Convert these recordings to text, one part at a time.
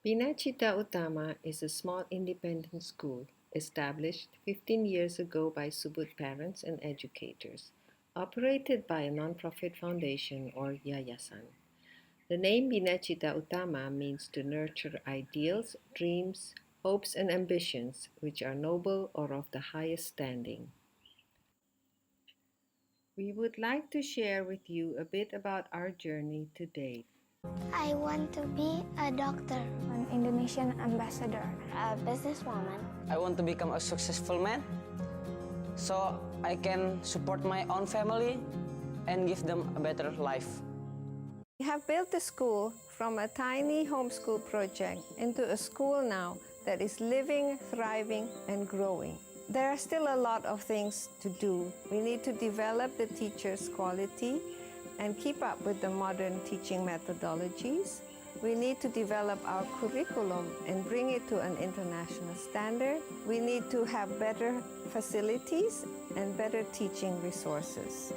Bina Cita Utama is a small independent school established 15 years ago by Subud parents and educators, operated by a non-profit foundation or yayasan. The name Bina Cita Utama means to nurture ideals, dreams, hopes, and ambitions which are noble or of the highest standing. We would like to share with you a bit about our journey to date. I want to be a doctor, an Indonesian ambassador, a businesswoman. I want to become a successful man so I can support my own family and give them a better life. We have built the school from a tiny homeschool project into a school now that is living, thriving, and growing. There are still a lot of things to do. We need to develop the teachers' quality and keep up with the modern teaching methodologies. We need to develop our curriculum and bring it to an international standard. We need to have better facilities and better teaching resources.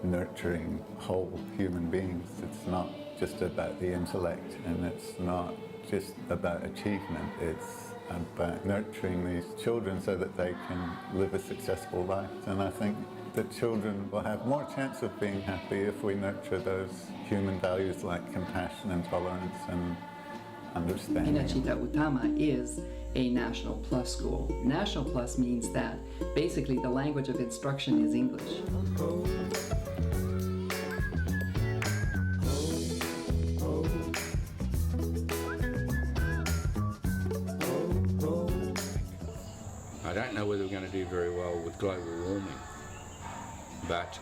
Nurturing whole human beings. It's not just about the intellect, and it's not just about achievement. It's about nurturing these children so that they can live a successful life. And I think the children will have more chance of being happy if we nurture those human values like compassion and tolerance and understanding. Bina Cita Utama is a National Plus school. National Plus means that basically the language of instruction is English. I don't know whether we're going to do very well with global warming, but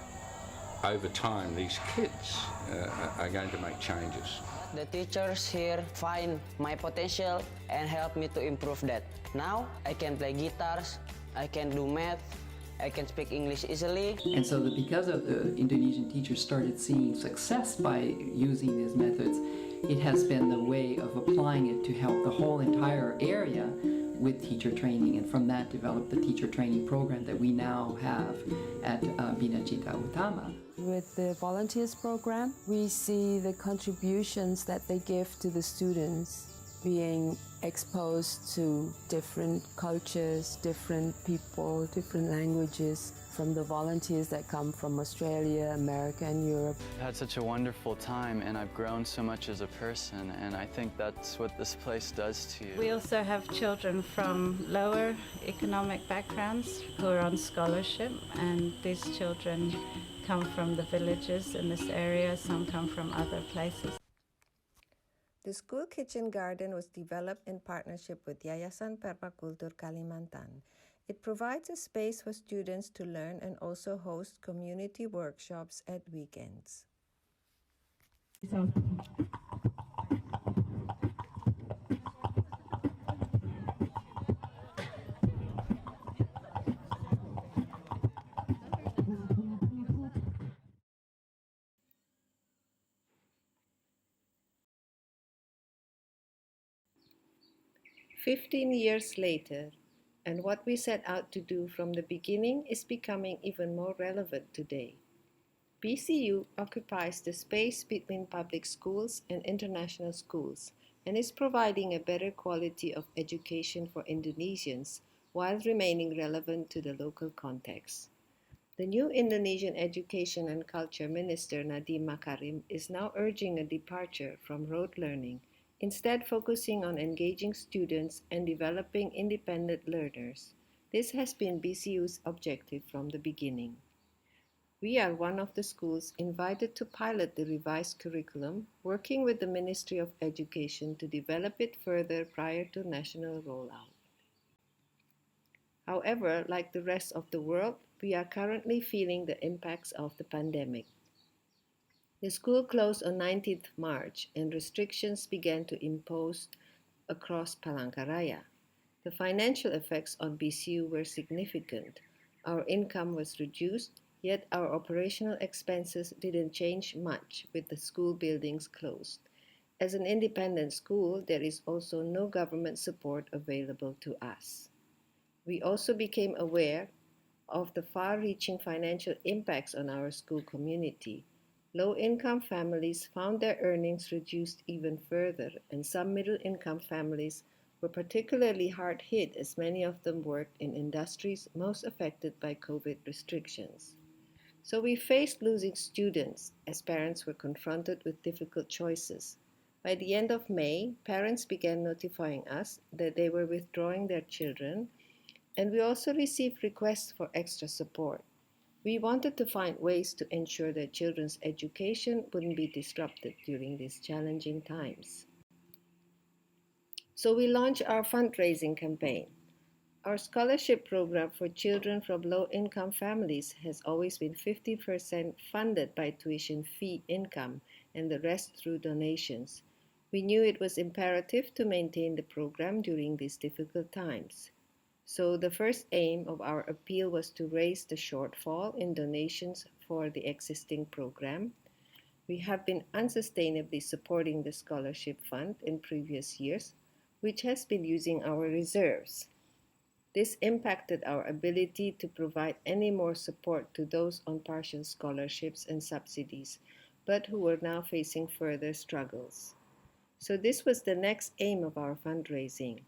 over time these kids are going to make changes. The teachers here find my potential and help me to improve that. Now I can play guitars, I can do math, I can speak English easily. And so that because of the Indonesian teachers started seeing success by using these methods, it has been the way of applying it to help the whole entire area with teacher training, and from that developed the teacher training program that we now have at Bina Cita Utama. With the volunteers program, we see the contributions that they give to the students, being exposed to different cultures, different people, different languages, from the volunteers that come from Australia, America, and Europe. I've had such a wonderful time, and I've grown so much as a person, and I think that's what this place does to you. We also have children from lower economic backgrounds who are on scholarship, and these children come from the villages in this area, some come from other places. The school kitchen garden was developed in partnership with Yayasan Permakultur Kalimantan. It provides a space for students to learn and also host community workshops at weekends. "15 years later, and what we set out to do from the beginning is becoming even more relevant today. BCU occupies the space between public schools and international schools and is providing a better quality of education for Indonesians while remaining relevant to the local context. The new Indonesian Education and Culture Minister Nadiem Makarim is now urging a departure from rote learning, instead focusing on engaging students and developing independent learners. This has been BCU's objective from the beginning. We are one of the schools invited to pilot the revised curriculum, working with the Ministry of Education to develop it further prior to national rollout. However, like the rest of the world, we are currently feeling the impacts of the pandemic. The school closed on 19th March and restrictions began to impose across Palangkaraya. The financial effects on BCU were significant. Our income was reduced, yet our operational expenses didn't change much with the school buildings closed. As an independent school, there is also no government support available to us. We also became aware of the far-reaching financial impacts on our school community. Low-income families found their earnings reduced even further, and some middle-income families were particularly hard hit as many of them worked in industries most affected by COVID restrictions. So we faced losing students as parents were confronted with difficult choices. By the end of May, parents began notifying us that they were withdrawing their children, and we also received requests for extra support. We wanted to find ways to ensure that children's education wouldn't be disrupted during these challenging times. So we launched our fundraising campaign. Our scholarship program for children from low-income families has always been 50% funded by tuition fee income and the rest through donations. We knew it was imperative to maintain the program during these difficult times. So the first aim of our appeal was to raise the shortfall in donations for the existing program. We have been unsustainably supporting the scholarship fund in previous years, which has been using our reserves. This impacted our ability to provide any more support to those on partial scholarships and subsidies, but who were now facing further struggles. So this was the next aim of our fundraising.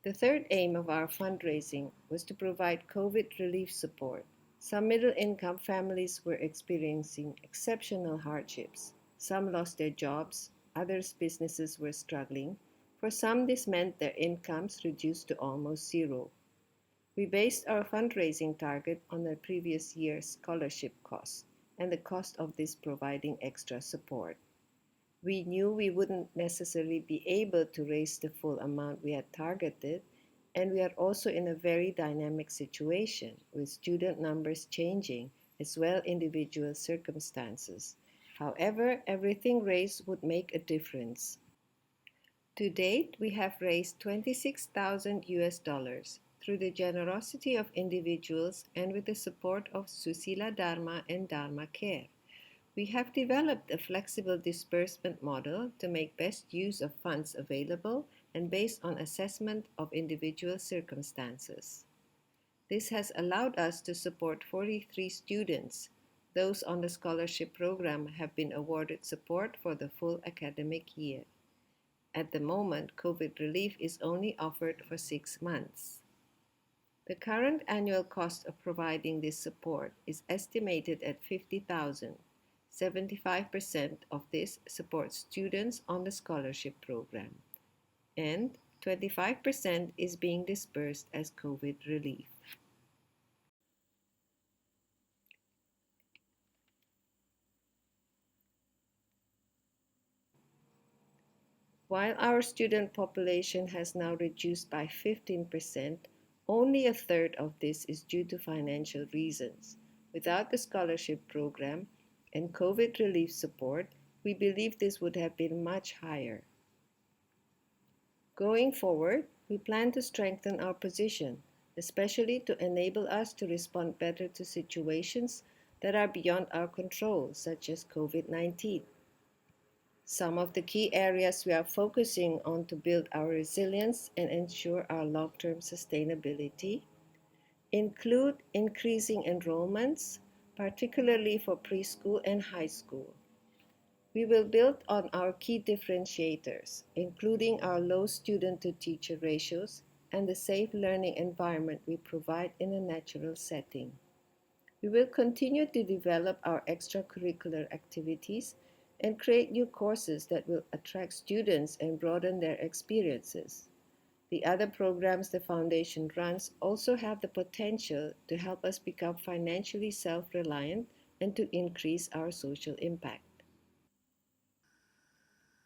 The third aim of our fundraising was to provide COVID relief support. Some middle-income families were experiencing exceptional hardships. Some lost their jobs, others' businesses were struggling. For some, this meant their incomes reduced to almost zero. We based our fundraising target on the previous year's scholarship cost and the cost of this providing extra support. We knew we wouldn't necessarily be able to raise the full amount we had targeted, and we are also in a very dynamic situation with student numbers changing as well individual circumstances. However, everything raised would make a difference. To date, we have raised 26,000 US dollars through the generosity of individuals and with the support of Susila Dharma and Dharma Care. We have developed a flexible disbursement model to make best use of funds available and based on assessment of individual circumstances. This has allowed us to support 43 students. Those on the scholarship program have been awarded support for the full academic year. At the moment, COVID relief is only offered for 6 months. The current annual cost of providing this support is estimated at $50,000. 75% of this supports students on the scholarship program, and 25% is being disbursed as COVID relief. While our student population has now reduced by 15%, only a third of this is due to financial reasons. Without the scholarship program and COVID relief support, we believe this would have been much higher. Going forward, we plan to strengthen our position, especially to enable us to respond better to situations that are beyond our control, such as COVID-19. Some of the key areas we are focusing on to build our resilience and ensure our long-term sustainability include increasing enrollments, particularly for preschool and high school. We will build on our key differentiators, including our low student-to-teacher ratios and the safe learning environment we provide in a natural setting. We will continue to develop our extracurricular activities and create new courses that will attract students and broaden their experiences. The other programs the Foundation runs also have the potential to help us become financially self-reliant and to increase our social impact.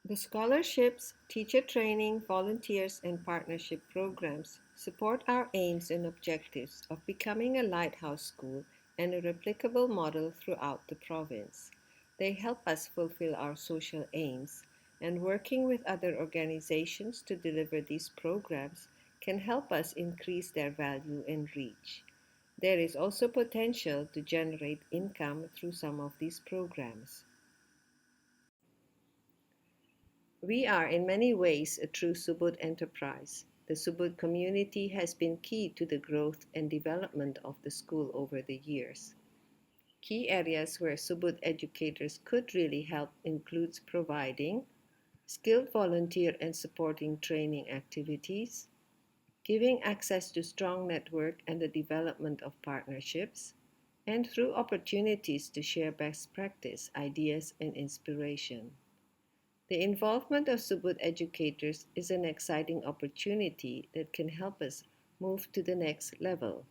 The scholarships, teacher training, volunteers, and partnership programs support our aims and objectives of becoming a lighthouse school and a replicable model throughout the province. They help us fulfill our social aims, and working with other organizations to deliver these programs can help us increase their value and reach. There is also potential to generate income through some of these programs. We are in many ways a true Subud enterprise. The Subud community has been key to the growth and development of the school over the years. Key areas where Subud educators could really help includes providing skilled volunteer and supporting training activities, giving access to strong network and the development of partnerships, and through opportunities to share best practice, ideas, and inspiration. The involvement of Subud educators is an exciting opportunity that can help us move to the next level.